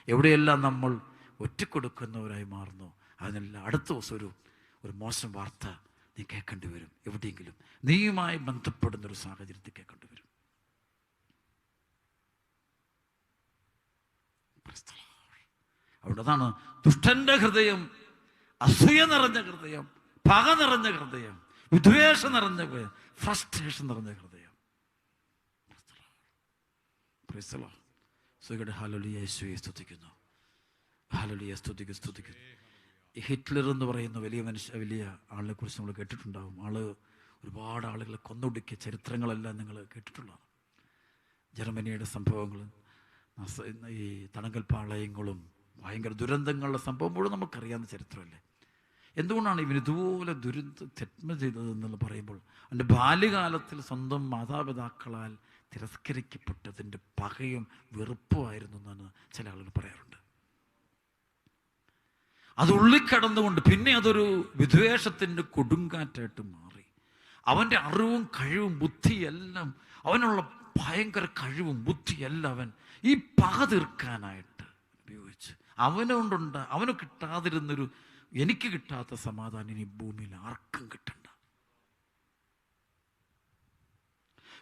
എവിടെയെല്ലാം നമ്മൾ ഒറ്റക്കൊടുക്കുന്നവരായി മാറുന്നു, അതിനെല്ലാം അടുത്ത ദിവസം ഒരു മോശം വാർത്ത നീ കേൾക്കേണ്ടി വരും. എവിടെയെങ്കിലും നീയുമായി ബന്ധപ്പെടുന്നൊരു സാഹചര്യത്തിൽ കേൾക്കേണ്ടി വരും. അവിടെതാണ് ദുഷ്ടന്റെ ഹൃദയം, അസൂയ നിറഞ്ഞ ഹൃദയം, പക നിറഞ്ഞ ഹൃദയം, വിദ്വേഷം നിറഞ്ഞ ഹൃദയം, ഫ്രസ്ട്രേഷൻ നിറഞ്ഞ ഹൃദയം. യേശുവെ സ്തുതിക്കുന്നു, ഹല്ലേലൂയ, സ്തുതിക്കുന്നു. ഹിറ്റ്ലർ എന്ന് പറയുന്ന വലിയ ആളിനെ കുറിച്ച് നമ്മൾ കേട്ടിട്ടുണ്ടാകും. ഒരുപാട് ആളുകളെ കൊന്നൊടുക്കിയ ചരിത്രങ്ങളെല്ലാം നിങ്ങൾ കേട്ടിട്ടുള്ളതാണ്. ജർമ്മനിയുടെ സംഭവങ്ങളും ഈ തടങ്കൽ പാളയങ്ങളും ഭയങ്കര ദുരന്തങ്ങളുടെ സംഭവം മുഴുവൻ നമുക്കറിയാവുന്ന ചരിത്രമല്ലേ. എന്തുകൊണ്ടാണ് ഇവൻ ഇതുപോലെ തെന്മ ചെയ്തതെന്ന് പറയുമ്പോൾ അവൻ്റെ ബാല്യകാലത്തിൽ സ്വന്തം മാതാപിതാക്കളാൽ തിരസ്കരിക്കപ്പെട്ടതിൻ്റെ പകയും വെറുപ്പുമായിരുന്നു എന്നാണ് ചില ആളുകൾ പറയാറുണ്ട്. അത് ഉള്ളിക്കടന്നുകൊണ്ട് പിന്നെ അതൊരു വിദ്വേഷത്തിൻ്റെ കൊടുങ്കാറ്റായിട്ട് മാറി. അവൻ്റെ അറിവും കഴിവും ബുദ്ധിയെല്ലാം, അവനുള്ള ഭയങ്കര കഴിവും ബുദ്ധിയെല്ലാം അവൻ ഈ പക തീർക്കാനായിട്ട് ഉപയോഗിച്ച് അവന് കിട്ടാതിരുന്നൊരു, എനിക്ക് കിട്ടാത്ത സമാധാനം ഇനി ഭൂമിയിൽ ആർക്കും കിട്ടണ്ട,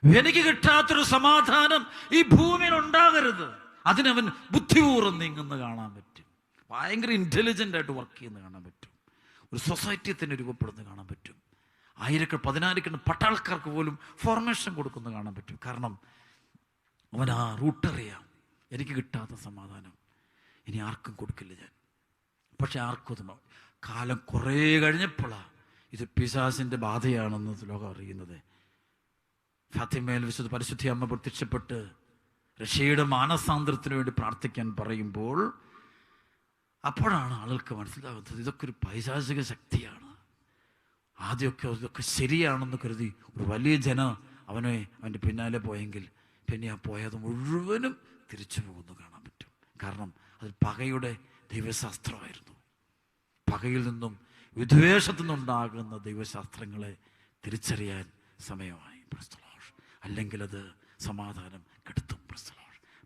എനിക്ക് കിട്ടാത്തൊരു സമാധാനം ഈ ഭൂമിയിൽ ഉണ്ടാകരുത്, അതിനവൻ ബുദ്ധിപൂർവ്വം നീങ്ങുന്ന കാണാൻ പറ്റും. ഭയങ്കര ഇൻ്റലിജൻ്റ് ആയിട്ട് വർക്ക് ചെയ്യുന്ന കാണാൻ പറ്റും. ഒരു സൊസൈറ്റി തന്നെ രൂപപ്പെടുന്ന കാണാൻ പറ്റും. പതിനായിരക്കണക്കിന് പട്ടാൾക്കാർക്ക് പോലും ഫോർമേഷൻ കൊടുക്കുന്ന കാണാൻ പറ്റും. കാരണം അവൻ ആ റൂട്ടറിയാം, എനിക്ക് കിട്ടാത്ത സമാധാനം ഇനി ആർക്കും കൊടുക്കില്ല ഞാൻ. പക്ഷെ ആർക്കും കാലം കുറേ കഴിഞ്ഞപ്പോഴാണ് ഇത് പിശാചിൻ്റെ ബാധയാണെന്ന് ലോകം അറിയുന്നത്. ഫാത്തിമയിൽ വിശുദ്ധ പരിശുദ്ധ അമ്മ പ്രത്യക്ഷപ്പെട്ട് റഷ്യയുടെ മാനസാന്തരത്തിന് വേണ്ടി പ്രാർത്ഥിക്കാൻ പറയുമ്പോൾ അപ്പോഴാണ് ആളുകൾക്ക് മനസ്സിലാകുന്നത് ഇതൊക്കെ ഒരു പൈശാചിക ശക്തിയാണ്. ആദ്യമൊക്കെ ഇതൊക്കെ ശരിയാണെന്ന് കരുതി ഒരു വലിയ അവൻ്റെ പിന്നാലെ പോയെങ്കിൽ പിന്നെ ആ പോയത് മുഴുവനും തിരിച്ചു പോകുന്നു കാണാൻ പറ്റും. കാരണം അത് പകയുടെ ദൈവശാസ്ത്രമായിരുന്നു. പകയിൽ നിന്നും വിദ്വേഷത്തിൽ നിന്നുണ്ടാകുന്ന ദൈവശാസ്ത്രങ്ങളെ തിരിച്ചറിയാൻ സമയമായി. അല്ലെങ്കിൽ അത് സമാധാനം കെടുത്തും.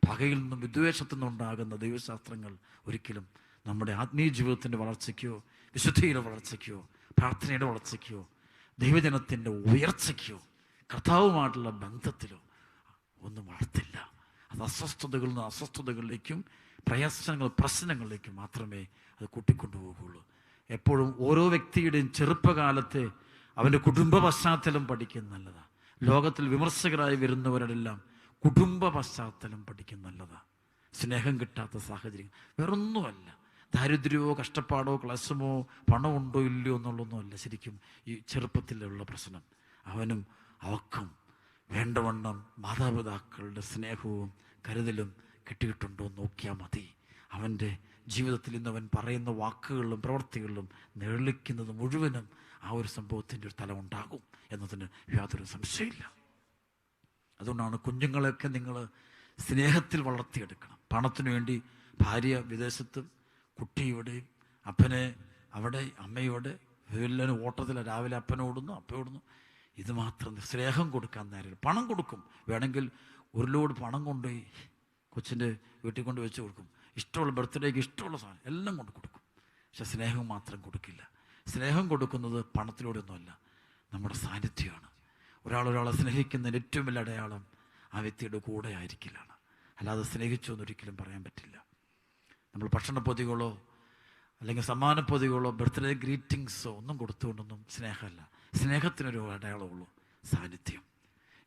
പകയിൽ നിന്നും വിദ്വേഷത്തിൽ നിന്നുണ്ടാകുന്ന ദൈവശാസ്ത്രങ്ങൾ ഒരിക്കലും നമ്മുടെ ആത്മീയ ജീവിതത്തിൻ്റെ വളർച്ചയ്ക്കോ വിശുദ്ധിയുടെ വളർച്ചയ്ക്കോ പ്രാർത്ഥനയുടെ വളർച്ചയ്ക്കോ ദൈവജനത്തിൻ്റെ ഉയർച്ചയ്ക്കോ കർത്താവുമായിട്ടുള്ള ബന്ധത്തിലോ ഒന്നും വളർത്തില്ല. അത് അസ്വസ്ഥതകളിലേക്കും പ്രശ്നങ്ങളിലേക്കും മാത്രമേ അത് കൂട്ടിക്കൊണ്ടുപോകുള്ളൂ. എപ്പോഴും ഓരോ വ്യക്തിയുടെയും ചെറുപ്പകാലത്തെ അവൻ്റെ കുടുംബ പശ്ചാത്തലം പഠിക്കുന്നത് നല്ലതാണ്. ലോകത്തിൽ വിമർശകരായി വരുന്നവരെല്ലാം കുടുംബ പശ്ചാത്തലം പഠിക്കുന്നത് നല്ലതാണ്. സ്നേഹം കിട്ടാത്ത സാഹചര്യം വേറൊന്നുമല്ല. ദാരിദ്ര്യമോ കഷ്ടപ്പാടോ ക്ലേശമോ പണമുണ്ടോ ഇല്ലയോ എന്നുള്ളതൊന്നുമല്ല ശരിക്കും ഈ ചെറുപ്പത്തിലുള്ള പ്രശ്നം. അവക്കും വേണ്ടവണ്ണം മാതാപിതാക്കളുടെ സ്നേഹവും കരുതലും കിട്ടിയിട്ടുണ്ടോ നോക്കിയാൽ മതി. അവൻ്റെ ജീവിതത്തിൽ ഇന്ന് അവൻ പറയുന്ന വാക്കുകളിലും പ്രവൃത്തികളിലും നിഴലിക്കുന്നത് മുഴുവനും ആ ഒരു സംഭവത്തിൻ്റെ ഒരു തലം ഉണ്ടാകും എന്നതിന് യാതൊരു സംശയമില്ല. അതുകൊണ്ടാണ് കുഞ്ഞുങ്ങളെയൊക്കെ നിങ്ങൾ സ്നേഹത്തിൽ വളർത്തിയെടുക്കണം. പണത്തിനു വേണ്ടി ഭാര്യ വിദേശത്തും കുട്ടി ഇവിടെയും, അപ്പനെ അവിടെ അമ്മയോടെ, എല്ലാവരും ഓട്ടത്തിലാണ്. രാവിലെ അപ്പനോടുന്നു അപ്പയോടുന്നു. ഇത് മാത്രം സ്നേഹം കൊടുക്കാൻ നേരം പണം കൊടുക്കും. വേണമെങ്കിൽ ഒരു ലോഡ് പണം കൊണ്ടുപോയി കൊച്ചിൻ്റെ വീട്ടിൽ കൊണ്ട് വെച്ച് കൊടുക്കും. ഇഷ്ടമുള്ള ബർത്ത്ഡേക്ക് ഇഷ്ടമുള്ള സാധനം എല്ലാം കൊണ്ട് കൊടുക്കും. പക്ഷെ സ്നേഹം മാത്രം കൊടുക്കില്ല. സ്നേഹം കൊടുക്കുന്നത് പണത്തിലൂടെയൊന്നുമല്ല, നമ്മുടെ സാന്നിധ്യമാണ്. ഒരാളെ സ്നേഹിക്കുന്നതിന് ഏറ്റവും വലിയ അടയാളം ആ വ്യക്തിയുടെ കൂടെ ആയിരിക്കലാണ്. അല്ലാതെ സ്നേഹിച്ചു എന്നൊരിക്കലും പറയാൻ പറ്റില്ല. നമ്മൾ ഭക്ഷണപ്പൊതികളോ അല്ലെങ്കിൽ സമ്മാനപ്പൊതികളോ ബർത്ത്ഡേ ഗ്രീറ്റിങ്സോ ഒന്നും കൊടുത്തുകൊണ്ടൊന്നും സ്നേഹമല്ല. സ്നേഹത്തിനൊരു അടയാളമുള്ളൂ, സാന്നിധ്യം.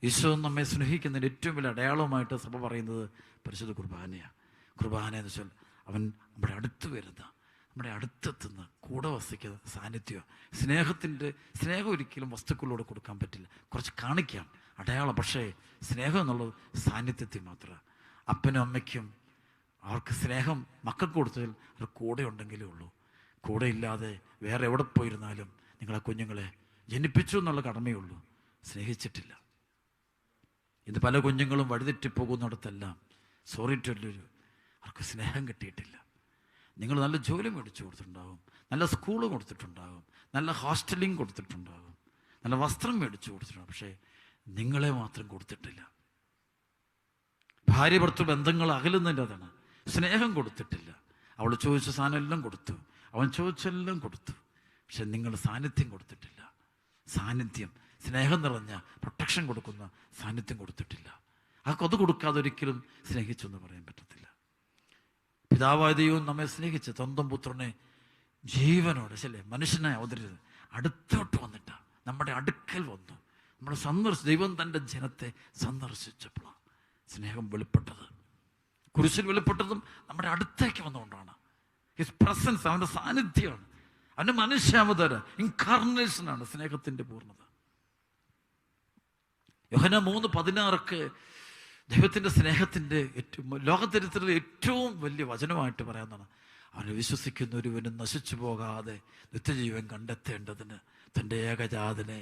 ഈശോ നമ്മെ സ്നേഹിക്കുന്നതിന് ഏറ്റവും വലിയ അടയാളമായിട്ട് സഭ പറയുന്നത് പരിശുദ്ധ കുർബാനയാണ്. കുർബാന എന്ന് വെച്ചാൽ അവൻ നമ്മുടെ അടുത്ത് വരുന്ന, നമ്മുടെ അടുത്തെത്തുന്ന, കൂടെ വസിക്കുന്ന സാന്നിധ്യമാണ്. സ്നേഹം ഒരിക്കലും വസ്തുക്കളിലൂടെ കൊടുക്കാൻ പറ്റില്ല. കുറച്ച് കാണിക്കാം, അടയാളം. പക്ഷേ സ്നേഹം എന്നുള്ളത് സാന്നിധ്യത്തിൽ മാത്രമാണ്. അപ്പനും അമ്മയ്ക്കും അവർക്ക് സ്നേഹം മക്കൾക്ക് കൊടുത്തതിൽ അവർ കൂടെ ഉണ്ടെങ്കിലേ ഉള്ളൂ. കൂടെ ഇല്ലാതെ വേറെ എവിടെ പോയിരുന്നാലും നിങ്ങളെ കുഞ്ഞുങ്ങളെ ജനിപ്പിച്ചു എന്നുള്ള കടമയേ ഉള്ളൂ, സ്നേഹിച്ചിട്ടില്ല. ഇത് പല കുഞ്ഞുങ്ങളും വഴിതെറ്റിപ്പോകുന്നിടത്തെല്ലാം അവർക്ക് സ്നേഹം കിട്ടിയിട്ടില്ല. നിങ്ങൾ നല്ല ജോലി മേടിച്ചു കൊടുത്തിട്ടുണ്ടാകും, നല്ല സ്കൂള് കൊടുത്തിട്ടുണ്ടാകും, നല്ല ഹോസ്റ്റലിംഗ് കൊടുത്തിട്ടുണ്ടാകും, നല്ല വസ്ത്രം മേടിച്ചു കൊടുത്തിട്ടുണ്ടാകും. പക്ഷേ നിങ്ങളെ മാത്രം കൊടുത്തിട്ടില്ല. ഭാര്യ ഭർത്തൃ ബന്ധങ്ങൾ അകലുന്നതിൻ്റെ അതാണ്. സ്നേഹം കൊടുത്തിട്ടില്ല. അവൾ ചോദിച്ച സാധനം എല്ലാം കൊടുത്തു, അവൻ ചോദിച്ചെല്ലാം കൊടുത്തു. പക്ഷെ നിങ്ങൾ സാന്നിധ്യം കൊടുത്തിട്ടില്ല. സാന്നിധ്യം, സ്നേഹം നിറഞ്ഞ പ്രൊട്ടക്ഷൻ കൊടുക്കുന്ന സാന്നിധ്യം കൊടുത്തിട്ടില്ല. അത് കൊടുക്കാതെ ഒരിക്കലും സ്നേഹിച്ചു എന്ന് പറയാൻ പറ്റത്തില്ല. പിതാവായ ദൈവം നമ്മെ സ്നേഹിച്ച് സ്വന്തം പുത്രനെ ജീവനോട് ശല്ലേ മനുഷ്യനെ അവതരിച്ചത് അടുത്തോട്ട് വന്നിട്ടാ, നമ്മുടെ അടുക്കൽ വന്നു. നമ്മൾ ദൈവം തൻ്റെ ജനത്തെ സന്ദർശിച്ചപ്പോഴാണ് സ്നേഹം വെളിപ്പെട്ടത്. കുരിശിൽ വെളിപ്പെട്ടതും നമ്മുടെ അടുത്തേക്ക് വന്നുകൊണ്ടാണ്. ഹിസ് പ്രസൻസ്, അവൻ്റെ സാന്നിധ്യമാണ്, അവൻ്റെ മനുഷ്യാവതാരം, ഇൻകാർണേഷനാണ് സ്നേഹത്തിൻ്റെ പൂർണ്ണത. യോഹന്നാൻ 3:16 ദൈവത്തിൻ്റെ സ്നേഹത്തിൻ്റെ ലോകചരിത്രത്തിലെ ഏറ്റവും വലിയ വചനമായിട്ട് പറയാവുന്നതാണ്. അവനെ വിശ്വസിക്കുന്ന ഒരുവനും നശിച്ചു പോകാതെ നിത്യജീവൻ കണ്ടെത്തേണ്ടതിന് തൻ്റെ ഏകജാതനെ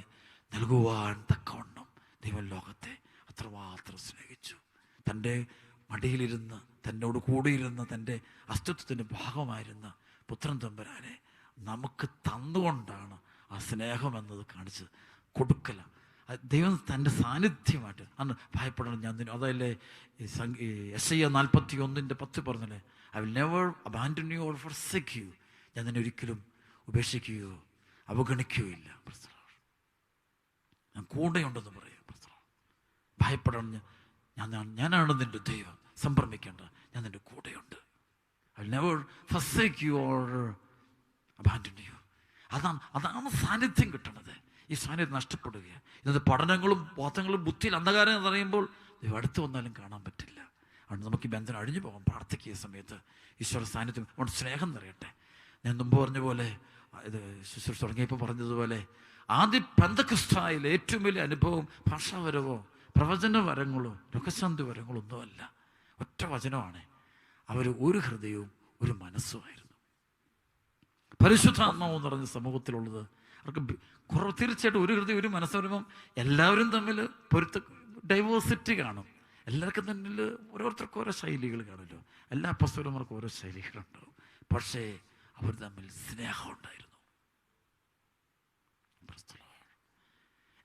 നൽകുവാൻ തക്കവണ്ണം ദൈവം ലോകത്തെ അത്രമാത്രം സ്നേഹിച്ചു. തൻ്റെ മടിയിലിരുന്ന് തന്നോട് കൂടിയിരുന്ന് തൻ്റെ അസ്തിത്വത്തിൻ്റെ ഭാഗമായിരുന്ന പുത്രൻ തമ്പുരാനെ നമുക്ക് തന്നുകൊണ്ടാണ് ആ സ്നേഹം എന്നത് കാണിച്ചത്. കൊടുക്കല ദൈവം തൻ്റെ സാന്നിധ്യമായിട്ട് അന്ന് ഭയപ്പെടണം ഞാൻ. അതല്ലേ യെശയ്യാ 41:10 പറഞ്ഞല്ലേ, I will never abandon U or forsake U. ഞാൻ നിന്നെ ഒരിക്കലും ഉപേക്ഷിക്കുകയോ അവഗണിക്കുകയോ ഇല്ല. ഞാൻ കൂടെയുണ്ടെന്ന് പറയും. ഭയപ്പെടണം, ഞാനാണ് നിൻ്റെ ദൈവം, സംഭ്രമിക്കേണ്ട, ഞാൻ നിൻ്റെ കൂടെയുണ്ട്. I will never forsake you or abandon you. അതാണ് സാന്നിധ്യം കിട്ടണത്. ഈ സാന്നിധ്യം നഷ്ടപ്പെടുകയാണ്. ഇന്നത്തെ പഠനങ്ങളും ബോധങ്ങളും ബുദ്ധിയിൽ അന്ധകാരം എന്ന് പറയുമ്പോൾ ദൈവം അടുത്ത് വന്നാലും കാണാൻ പറ്റില്ല. അതുകൊണ്ട് നമുക്ക് ഈ ബന്ധനം അഴിഞ്ഞു പോകാം. പ്രാർത്ഥിക്കുക സമയത്ത് ഈശ്വര സാന്നിധ്യം, അതുകൊണ്ട് സ്നേഹം നിറയട്ടെ. ഞാൻ മുമ്പ് പറഞ്ഞ പോലെ, ഇത് ശുശ്രൂഷ തുടങ്ങിയപ്പോൾ പറഞ്ഞതുപോലെ, ആദ്യ പെന്തക്കോസ്തായിലെ ഏറ്റവും വലിയ അനുഭവം ഭാഷാവരവോ പ്രവചന വരങ്ങളോ രോഗശാന്തി വരങ്ങളോ ഒന്നുമല്ല, ഒറ്റ വചനമാണ്. അവർ ഒരു ഹൃദയവും ഒരു മനസ്സുമായിരുന്നു. പരിശുദ്ധാത്മാവ് എന്ന് പറഞ്ഞ സമൂഹത്തിലുള്ളത് അവർക്ക് തീർച്ചയായിട്ടും ഒരു ഹൃദയം ഒരു മനസ്സ് വരുമ്പം എല്ലാവരും തമ്മിൽ ഡൈവേഴ്സിറ്റി കാണും. എല്ലാവർക്കും തമ്മിൽ ഓരോരുത്തർക്കും ഓരോ ശൈലികൾ കാണുമല്ലോ. എല്ലാ അപ്പസ്തലന്മാർക്കും ഓരോ ശൈലികളുണ്ടാവും. പക്ഷേ അവർ തമ്മിൽ സ്നേഹം ഉണ്ടായിരുന്നു.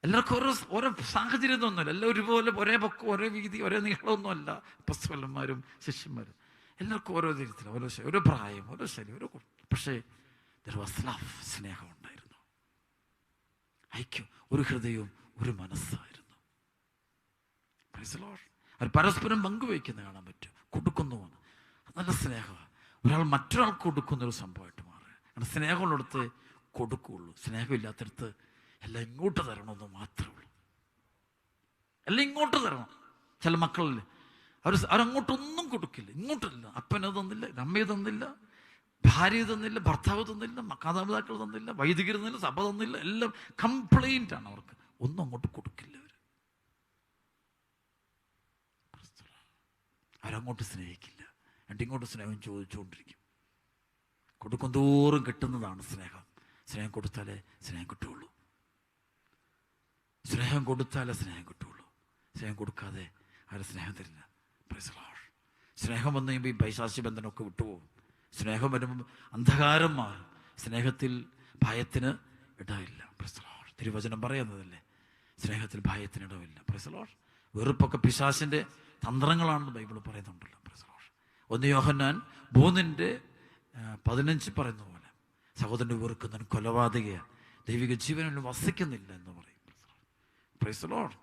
എല്ലാവർക്കും ഓരോ സാഹചര്യം ഒന്നുമല്ല. എല്ലാം ഒരുപോലെ ഒരേ പൊക്കം ഒരേ വീതി ഒരേ നീളമൊന്നുമല്ല അപ്പസ്തലന്മാരും ശിഷ്യന്മാരും. എല്ലാവർക്കും ഓരോ തരത്തിൽ ഓരോ പ്രായം ഓരോ ശൈലി പക്ഷേ സ്നേഹം ഉണ്ടായിരുന്നു. ഐക്യം, ഒരു ഹൃദയവും ഒരു മനസ്സായിരുന്നു. അവർ പരസ്പരം പങ്കുവയ്ക്കുന്ന കാണാൻ പറ്റും. കൊടുക്കുന്നുമാണ്, നല്ല സ്നേഹമാണ്. ഒരാൾ മറ്റൊരാൾക്ക് കൊടുക്കുന്നൊരു സംഭവമായിട്ട് മാറുക. കാരണം സ്നേഹമുള്ളിടത്ത് കൊടുക്കുകയുള്ളൂ. സ്നേഹമില്ലാത്തടത്ത് എല്ലാം ഇങ്ങോട്ട് തരണമെന്ന് മാത്രമേ ഉള്ളൂ. എല്ലാം ഇങ്ങോട്ട് തരണം. ചില മക്കളിൽ അവരങ്ങോട്ടൊന്നും കൊടുക്കില്ല. ഇങ്ങോട്ടില്ല. അപ്പനെ തന്നില്ല, അമ്മയെ തന്നില്ല, ഭാര്യ തന്നില്ല, ഭർത്താവ് തന്നില്ല, മാതാപിതാക്കൾ തന്നില്ല, വൈദികർ തന്നില്ല, സഭ തന്നില്ല. എല്ലാം കംപ്ലൈൻ്റ് ആണ് അവർക്ക്. ഒന്നും അങ്ങോട്ട് കൊടുക്കില്ല. അവരങ്ങോട്ട് സ്നേഹിക്കില്ല. ഇങ്ങോട്ട് സ്നേഹം ചോദിച്ചുകൊണ്ടിരിക്കും. കൊടുക്കും തോറും കിട്ടുന്നതാണ് സ്നേഹം. സ്നേഹം കൊടുത്താലേ സ്നേഹം കിട്ടുകയുള്ളൂ. സ്നേഹം കൊടുത്താലേ സ്നേഹം കിട്ടുകയുള്ളൂ. സ്നേഹം കൊടുക്കാതെ അവരെ സ്നേഹം തരില്ല. സ്നേഹം വന്നു കഴിയുമ്പോൾ ഈ പൈശാചിക ബന്ധനമൊക്കെ വിട്ടുപോകും. സ്നേഹം വരുമ്പോൾ അന്ധകാരം മാറും. സ്നേഹത്തിൽ ഭയത്തിന് ഇടമില്ല. തിരുവചനം പറയുന്നതല്ലേ, സ്നേഹത്തിൽ ഭയത്തിന് ഇടമില്ല. വെറുപ്പൊക്കെ പിശാചിൻ്റെ തന്ത്രങ്ങളാണെന്ന് ബൈബിൾ പറയുന്നുണ്ടല്ലോ. 1 യോഹന്നാൻ 3:15 പറയുന്ന പോലെ, സഹോദരനെ വെറുക്കുന്നവൻ കൊലപാതകയാണ്, ദൈവിക ജീവനിൽ വസിക്കുന്നില്ല എന്ന് പറയും. Praise the Lord.